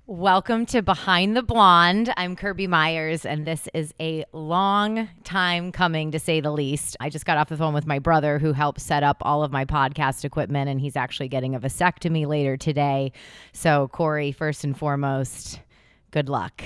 Welcome to Behind the Blonde. I'm Kirby Myers, and this is a long time coming, to say the least. I just got off the phone with my brother, who helped set up all of my podcast equipment, and he's actually getting a vasectomy later today. So, Corey, first and foremost, good luck.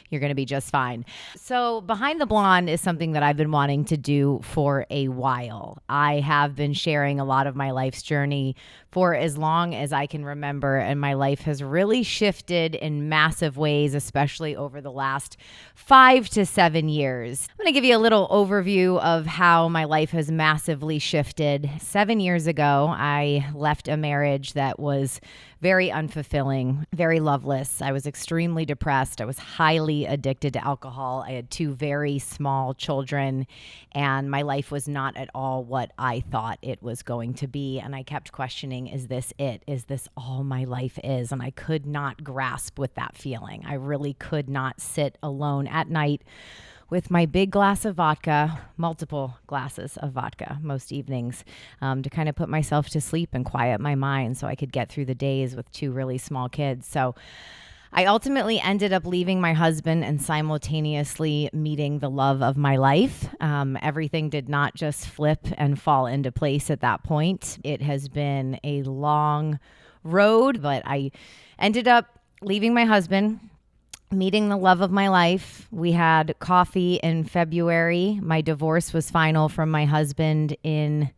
You're going to be just fine. So Behind the Blonde is something that I've been wanting to do for a while. I have been sharing a lot of my life's journey for as long as I can remember, and my life has really shifted in massive ways, especially over the last 5 to 7 years. I'm going to give you a little overview of how my life has massively shifted. 7 years ago, I left a marriage that was very unfulfilling, very loveless. I was extremely depressed. I was highly addicted to alcohol. I had 2 very small children, and my life was not at all what I thought it was going to be. And I kept questioning, is this it? Is this all my life is? And I could not grasp with that feeling. I really could not sit alone at night with my big glass of vodka, multiple glasses of vodka most evenings, to kind of put myself to sleep and quiet my mind so I could get through the days with 2 really small kids. So I ultimately ended up leaving my husband and simultaneously meeting the love of my life. Everything did not just flip and fall into place at that point. It has been a long road, but I ended up leaving my husband, meeting the love of my life. We had coffee in February. My divorce was final from my husband in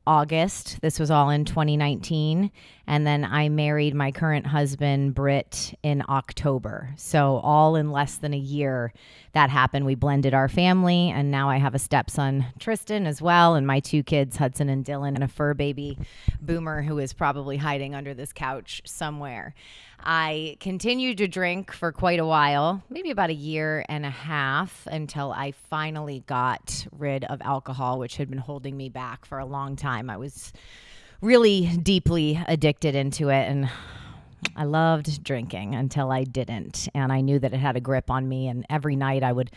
August. This was all in 2019. And then I married my current husband, Britt, in October. So all in less than a year that happened. We blended our family, and now I have a stepson, Tristan, as well, and my 2 kids, Hudson and Dylan, and a fur baby, Boomer, who is probably hiding under this couch somewhere. I continued to drink for quite a while, maybe about 1.5 years, until I finally got rid of alcohol, which had been holding me back for a long time. I was really deeply addicted into it, and I loved drinking until I didn't. And I knew that it had a grip on me, and every night I would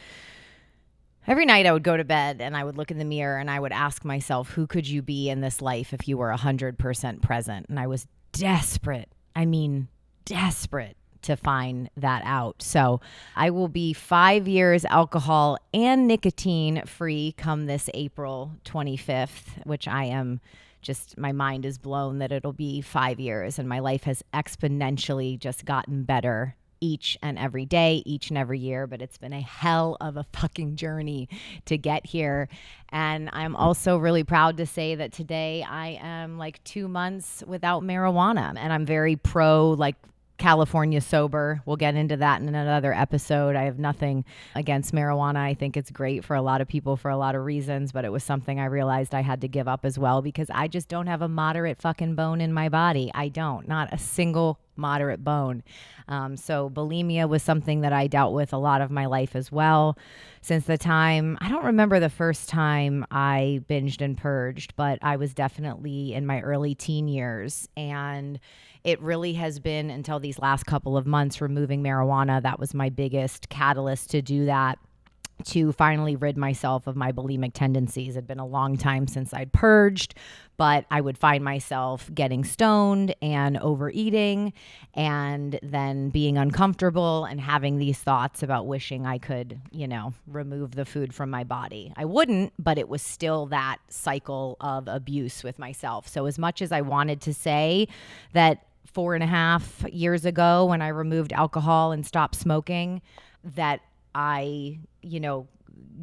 go to bed and I would look in the mirror and I would ask myself, who could you be in this life if you were 100% present? And I was desperate to find that out. So I will be 5 years alcohol and nicotine free come this April 25th, which I am just, my mind is blown that it'll be 5 years, and my life has exponentially just gotten better each and every day, each and every year, but it's been a hell of a fucking journey to get here. And I'm also really proud to say that today I am like 2 months without marijuana, and I'm very pro California sober. We'll get into that in another episode. I have nothing against marijuana. I think it's great for a lot of people for a lot of reasons, but it was something I realized I had to give up as well because I just don't have a moderate fucking bone in my body. I don't, not a single moderate bone. So bulimia was something that I dealt with a lot of my life as well. Since the time, I don't remember the first time I binged and purged, but I was definitely in my early teen years, and it really has been until these last couple of months removing marijuana. That was my biggest catalyst to do that, to finally rid myself of my bulimic tendencies. It had been a long time since I'd purged, but I would find myself getting stoned and overeating and then being uncomfortable and having these thoughts about wishing I could, remove the food from my body. I wouldn't, but it was still that cycle of abuse with myself. So as much as I wanted to say that 4.5 years ago when I removed alcohol and stopped smoking, that I,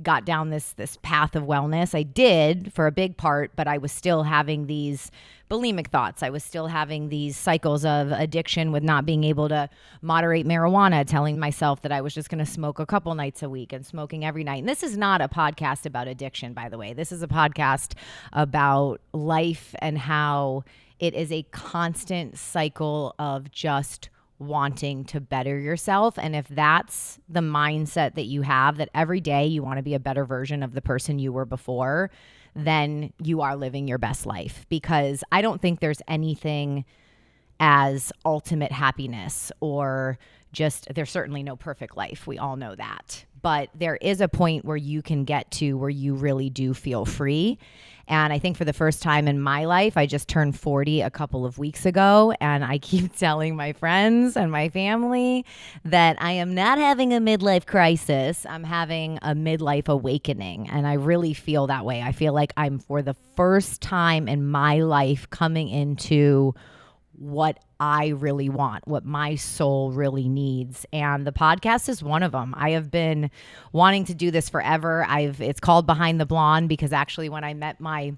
got down this path of wellness. I did for a big part, but I was still having these bulimic thoughts. I was still having these cycles of addiction with not being able to moderate marijuana, telling myself that I was just going to smoke a couple nights a week and smoking every night. And this is not a podcast about addiction, by the way. This is a podcast about life and how it is a constant cycle of just wanting to better yourself. And if that's the mindset that you have, that every day you want to be a better version of the person you were before, then you are living your best life. Because I don't think there's anything as ultimate happiness, or just, there's certainly no perfect life. We all know that. but there is a point where you can get to where you really do feel free. And I think for the first time in my life, I just turned 40 a couple of weeks ago. And I keep telling my friends and my family that I am not having a midlife crisis. I'm having a midlife awakening. And I really feel that way. I feel like I'm, for the first time in my life, coming into what I really want, what my soul really needs. And the podcast is one of them. I have been wanting to do this forever. It's called Behind the Blonde because actually when I met my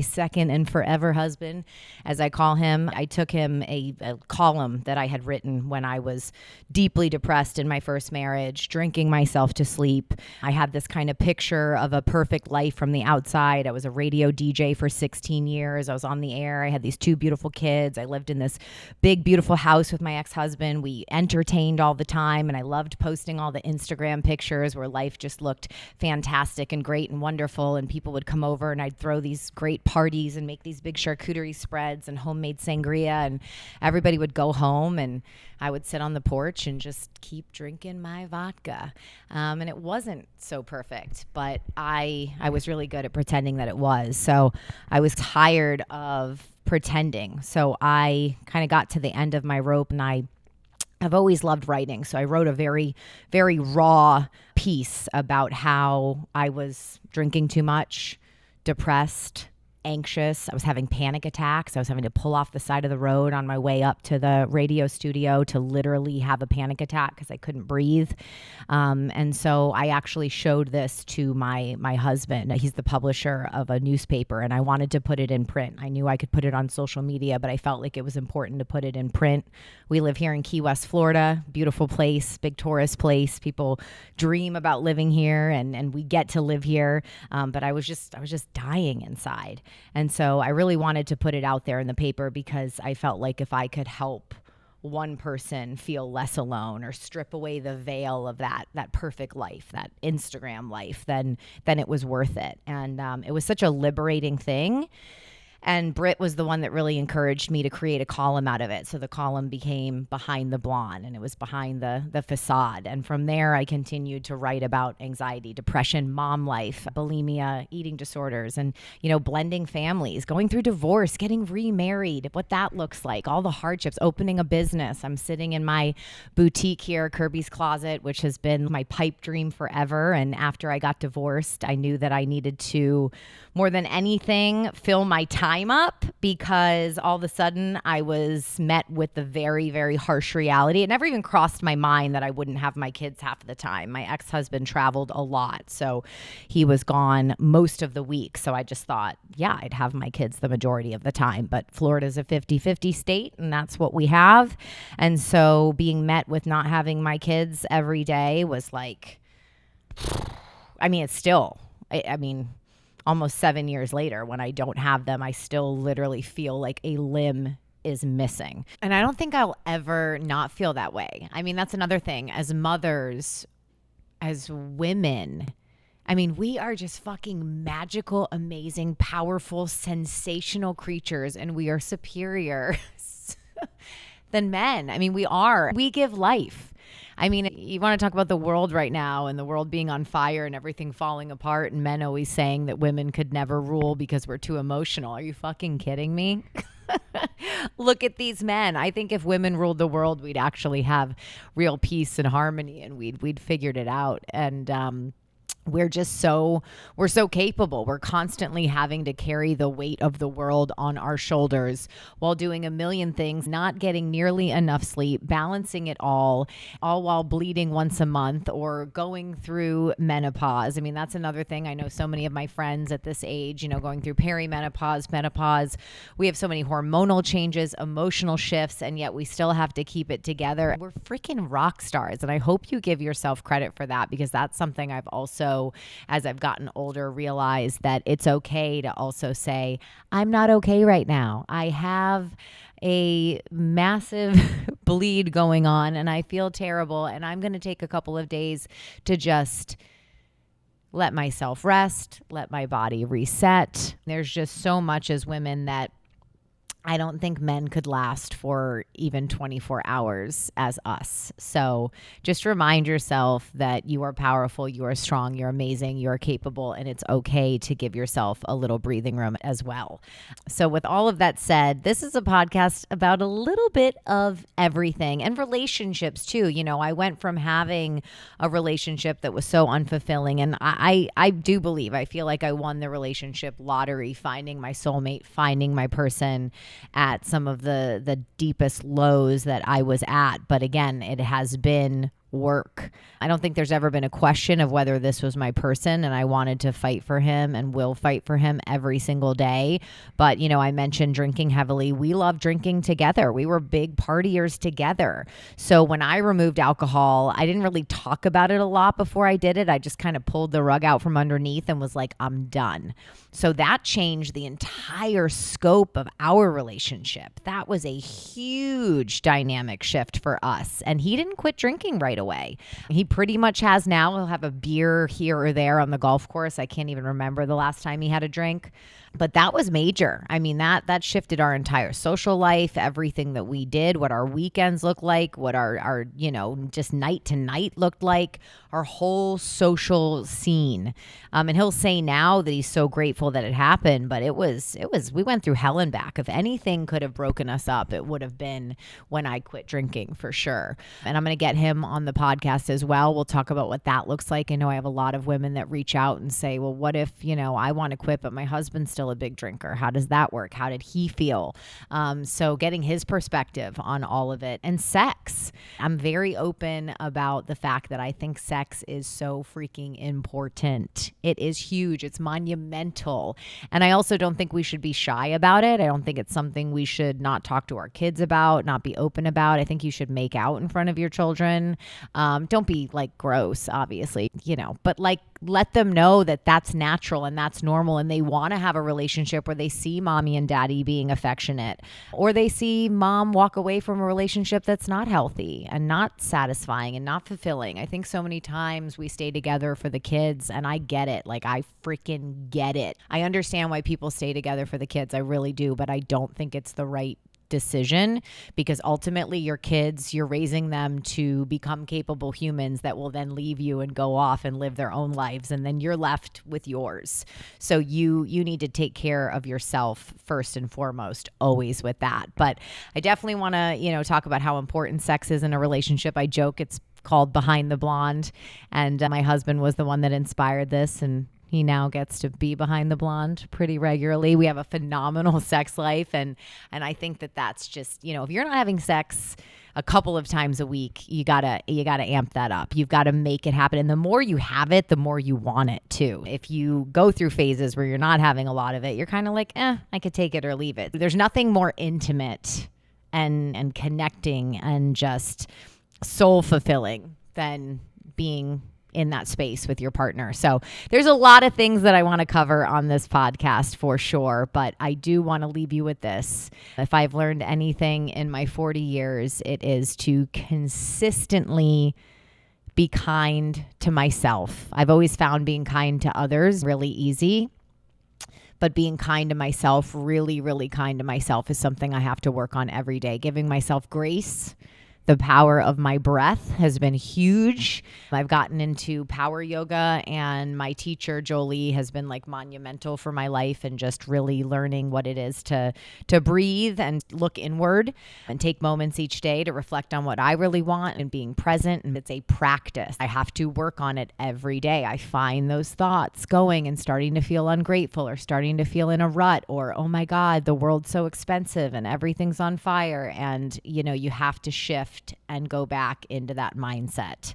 second and forever husband, as I call him, I took him a column that I had written when I was deeply depressed in my first marriage, drinking myself to sleep. I had this kind of picture of a perfect life from the outside. I was a radio DJ for 16 years. I was on the air. I had these 2 beautiful kids. I lived in this big, beautiful house with my ex-husband. We entertained all the time, and I loved posting all the Instagram pictures where life just looked fantastic and great and wonderful, and people would come over and I'd throw these great parties and make these big charcuterie spreads and homemade sangria, and everybody would go home and I would sit on the porch and just keep drinking my vodka. And it wasn't so perfect, but I was really good at pretending that it was. So I was tired of pretending. So I kind of got to the end of my rope, and I've always loved writing. So I wrote a very, very raw piece about how I was drinking too much, depressed, anxious. I was having panic attacks. I was having to pull off the side of the road on my way up to the radio studio to literally have a panic attack because I couldn't breathe. And so I actually showed this to my husband. He's the publisher of a newspaper, and I wanted to put it in print. I knew I could put it on social media, but I felt like it was important to put it in print. We live here in Key West, Florida, beautiful place, big tourist place. People dream about living here, and we get to live here. But I was just dying inside. And so I really wanted to put it out there in the paper because I felt like if I could help one person feel less alone or strip away the veil of that perfect life, that Instagram life, then it was worth it. And it was such a liberating thing. And Britt was the one that really encouraged me to create a column out of it. So the column became Behind the Blonde, and it was behind the facade. And from there, I continued to write about anxiety, depression, mom life, bulimia, eating disorders, and, blending families, going through divorce, getting remarried, what that looks like, all the hardships, opening a business. I'm sitting in my boutique here, Kirby's Closet, which has been my pipe dream forever. And after I got divorced, I knew that I needed to, more than anything, fill my time up, because all of a sudden I was met with the very, very harsh reality. It never even crossed my mind that I wouldn't have my kids half the time. My ex-husband traveled a lot, so he was gone most of the week. So I just thought, yeah, I'd have my kids the majority of the time. But Florida's a 50-50 state, and that's what we have. And so being met with not having my kids every day was like, it's still, almost 7 years later, when I don't have them, I still literally feel like a limb is missing. And I don't think I'll ever not feel that way. That's another thing. As mothers, as women, we are just fucking magical, amazing, powerful, sensational creatures, and we are superior than men. We are. We give life. You want to talk about the world right now and the world being on fire and everything falling apart, and men always saying that women could never rule because we're too emotional. Are you fucking kidding me? Look at these men. I think if women ruled the world, we'd actually have real peace and harmony, and we'd figured it out. And we're so capable. We're constantly having to carry the weight of the world on our shoulders while doing a million things, not getting nearly enough sleep, balancing it all while bleeding once a month or going through menopause. That's another thing. I know so many of my friends at this age, going through perimenopause, menopause. We have so many hormonal changes, emotional shifts, and yet we still have to keep it together. We're freaking rock stars. And I hope you give yourself credit for that, because that's something I've also, as I've gotten older, realized that it's okay to also say, I'm not okay right now. I have a massive bleed going on and I feel terrible, and I'm going to take a couple of days to just let myself rest, let my body reset. There's just so much as women that I don't think men could last for even 24 hours as us. So just remind yourself that you are powerful, you are strong, you're amazing, you're capable, and it's okay to give yourself a little breathing room as well. So with all of that said, this is a podcast about a little bit of everything and relationships too. You know, I went from having a relationship that was so unfulfilling, and I do believe, I feel like I won the relationship lottery, finding my soulmate, finding my person at some of the deepest lows that I was at. But again, it has been work. I don't think there's ever been a question of whether this was my person, and I wanted to fight for him and will fight for him every single day. But, you know, I mentioned drinking heavily. We love drinking together. We were big partiers together. So when I removed alcohol, I didn't really talk about it a lot before I did it. I just kind of pulled the rug out from underneath and was like, I'm done. So that changed the entire scope of our relationship. That was a huge dynamic shift for us. And he didn't quit drinking right away. He pretty much has now. He'll have a beer here or there on the golf course. I can't even remember the last time he had a drink. But that was major. I mean, that shifted our entire social life, everything that we did, what our weekends looked like, what our you know, just night to night looked like, our whole social scene. And he'll say now that he's so grateful that it happened, but it was, we went through hell and back. If anything could have broken us up, it would have been when I quit drinking for sure. And I'm going to get him on the podcast as well. We'll talk about what that looks like. I know I have a lot of women that reach out and say, well, what if, you know, I want to quit, but my husband's still a big drinker? How does that work? How did he feel? So getting his perspective on all of it. And sex. I'm very open about the fact that I think sex is so freaking important. It is huge. It's monumental. And I also don't think we should be shy about it. I don't think it's something we should not talk to our kids about, not be open about. I think you should make out in front of your children. Don't be like gross, obviously, you know, but like let them know that that's natural and that's normal, and they want to have a relationship where they see mommy and daddy being affectionate, or they see mom walk away from a relationship that's not healthy and not satisfying and not fulfilling. I think so many times we stay together for the kids, and I get it. Like, I freaking get it. I understand why people stay together for the kids. I really do, but I don't think it's the right decision, because ultimately your kids, you're raising them to become capable humans that will then leave you and go off and live their own lives, and then you're left with yours. So you need to take care of yourself first and foremost, always with that. But I definitely want to, you know, talk about how important sex is in a relationship. I joke it's called Behind the Blonde, and my husband was the one that inspired this, and he now gets to be behind the blonde pretty regularly. We have a phenomenal sex life. And I think that that's just, you know, if you're not having sex a couple of times a week, you gotta amp that up. You've got to make it happen. And the more you have it, the more you want it too. If you go through phases where you're not having a lot of it, you're kind of like, I could take it or leave it. There's nothing more intimate and connecting and just soul fulfilling than being in that space with your partner. So there's a lot of things that I want to cover on this podcast for sure, but I do want to leave you with this. If I've learned anything in my 40 years, it is to consistently be kind to myself. I've always found being kind to others really easy, but being kind to myself, really, really kind to myself, is something I have to work on every day. Giving myself grace. The power of my breath has been huge. I've gotten into power yoga, and my teacher, Jolie, has been like monumental for my life, and just really learning what it is to breathe and look inward and take moments each day to reflect on what I really want and being present. And it's a practice. I have to work on it every day. I find those thoughts going and starting to feel ungrateful, or starting to feel in a rut, or, oh my God, the world's so expensive and everything's on fire. And, you know, you have to shift and go back into that mindset.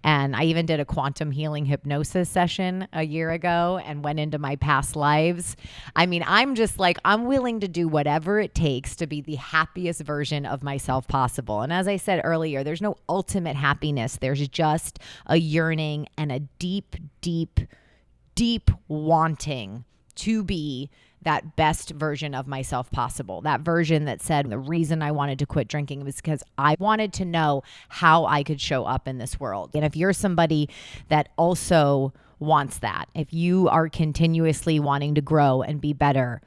And I even did a quantum healing hypnosis session a year ago and went into my past lives. I mean, I'm just like, I'm willing to do whatever it takes to be the happiest version of myself possible. And as I said earlier, there's no ultimate happiness. There's just a yearning and a deep, deep, deep wanting to be that best version of myself possible. That version that said the reason I wanted to quit drinking was because I wanted to know how I could show up in this world. And if you're somebody that also wants that, if you are continuously wanting to grow and be better,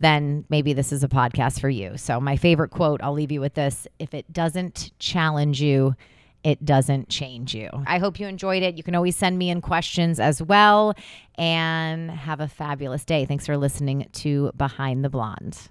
then maybe this is a podcast for you. So my favorite quote, I'll leave you with this: if it doesn't challenge you, it doesn't change you. I hope you enjoyed it. You can always send me in questions as well, and have a fabulous day. Thanks for listening to Behind the Blonde.